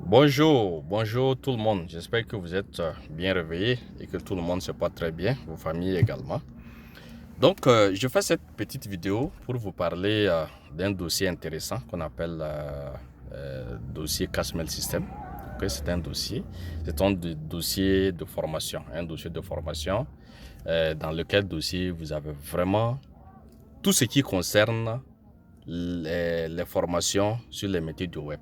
Bonjour tout le monde. J'espère que vous êtes bien réveillés et que tout le monde se porte très bien, vos familles également. Donc, je fais cette petite vidéo pour vous parler d'un dossier intéressant qu'on appelle dossier Casmel System. Okay, c'est un dossier de formation, dans lequel dossier vous avez vraiment tout ce qui concerne les formations sur les métiers du web.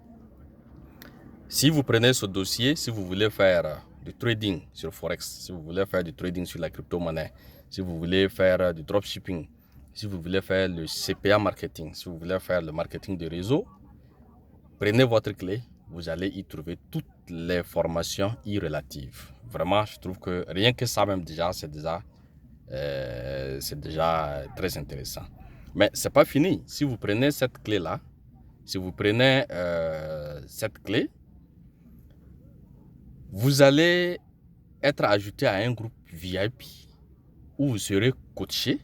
Si vous prenez ce dossier, si vous voulez faire du trading sur Forex, si vous voulez faire du trading sur la crypto-monnaie, si vous voulez faire du dropshipping, si vous voulez faire le CPA marketing, si vous voulez faire le marketing de réseau, prenez votre clé, vous allez y trouver toutes les formations relatives. Vraiment, je trouve que rien que ça même déjà, c'est déjà très intéressant. Mais c'est pas fini. Si vous prenez cette clé-là, cette clé, vous allez être ajouté à un groupe VIP où vous serez coaché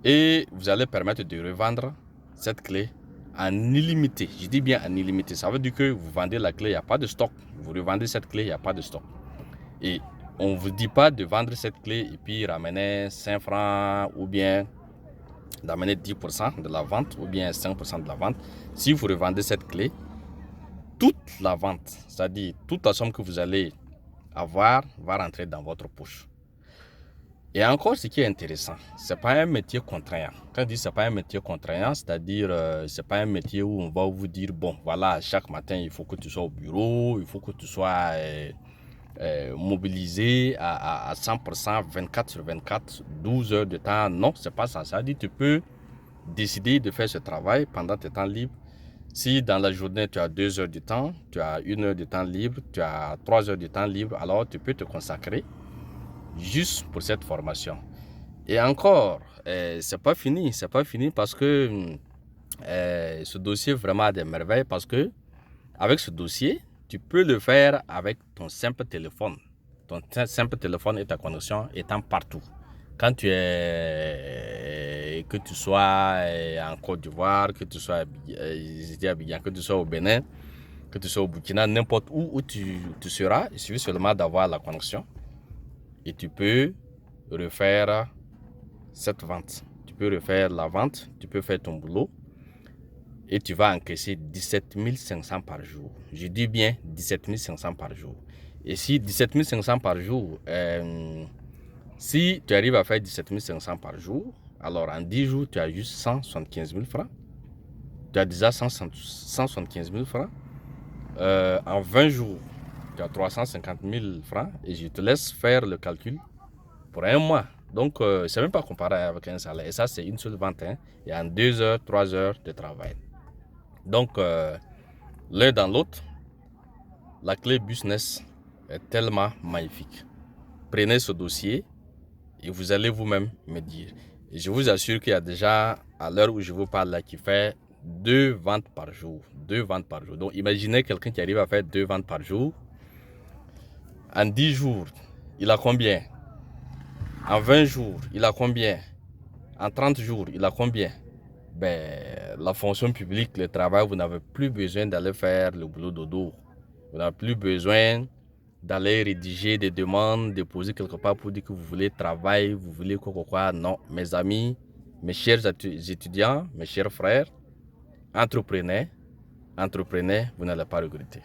et vous allez permettre de revendre cette clé en illimité. Je dis bien en illimité. Ça veut dire que vous vendez la clé, il n'y a pas de stock. Vous revendez cette clé, il n'y a pas de stock. Et on ne vous dit pas de vendre cette clé et puis ramener 5 francs ou bien d'amener 10% de la vente ou bien 5% de la vente. Si vous revendez cette clé, toute la vente, c'est-à-dire toute la somme que vous allez avoir, va rentrer dans votre poche. Et encore, ce qui est intéressant, c'est pas un métier contraignant. Quand je dis c'est pas un métier contraignant, c'est-à-dire c'est pas un métier où on va vous dire bon voilà, chaque matin il faut que tu sois au bureau, il faut que tu sois mobilisé à 100%, 24 sur 24, 12 heures de temps. Non, c'est pas ça. Ça veut dire que tu peux décider de faire ce travail pendant tes temps libres. Si dans la journée tu as 2 heures de temps, tu as 1 heure de temps libre, tu as 3 heures de temps libre, alors tu peux te consacrer juste pour cette formation. Et encore, c'est pas fini parce que ce dossier vraiment a des merveilles parce que avec ce dossier, tu peux le faire avec ton simple téléphone. Ton simple téléphone et ta connexion étant partout. Quand que tu sois en Côte d'Ivoire, que tu sois à Abidjan, que tu sois au Bénin, que tu sois au Burkina, n'importe où tu seras, il suffit seulement d'avoir la connexion et tu peux refaire cette vente. Tu peux refaire la vente, tu peux faire ton boulot et tu vas encaisser 17 500 par jour. Je dis bien 17 500 par jour. Et si 17 500 par jour, si tu arrives à faire 17 500 par jour, alors en 10 jours, tu as juste 175 000 francs. Tu as déjà 175 000 francs. En 20 jours, tu as 350 000 francs. Et je te laisse faire le calcul pour un mois. Donc, c'est même pas comparé avec un salaire. Et ça, c'est une seule vente. Hein. Et en 2 heures, 3 heures de travail. Donc, l'un dans l'autre, la clé business est tellement magnifique. Prenez ce dossier et vous allez vous-même me dire. Et je vous assure qu'il y a déjà, à l'heure où je vous parle là, qui fait 2 ventes par jour. 2 ventes par jour. Donc, imaginez quelqu'un qui arrive à faire 2 ventes par jour. En 10 jours, il a combien? En 20 jours, il a combien? En 30 jours, il a combien? Ben, la fonction publique, le travail, vous n'avez plus besoin d'aller faire le boulot dodo. Vous n'avez plus besoin d'aller rédiger des demandes, déposer quelque part pour dire que vous voulez travailler, vous voulez quoi. Non, mes amis, mes chers étudiants, mes chers frères, entreprenez, vous n'allez pas regretter.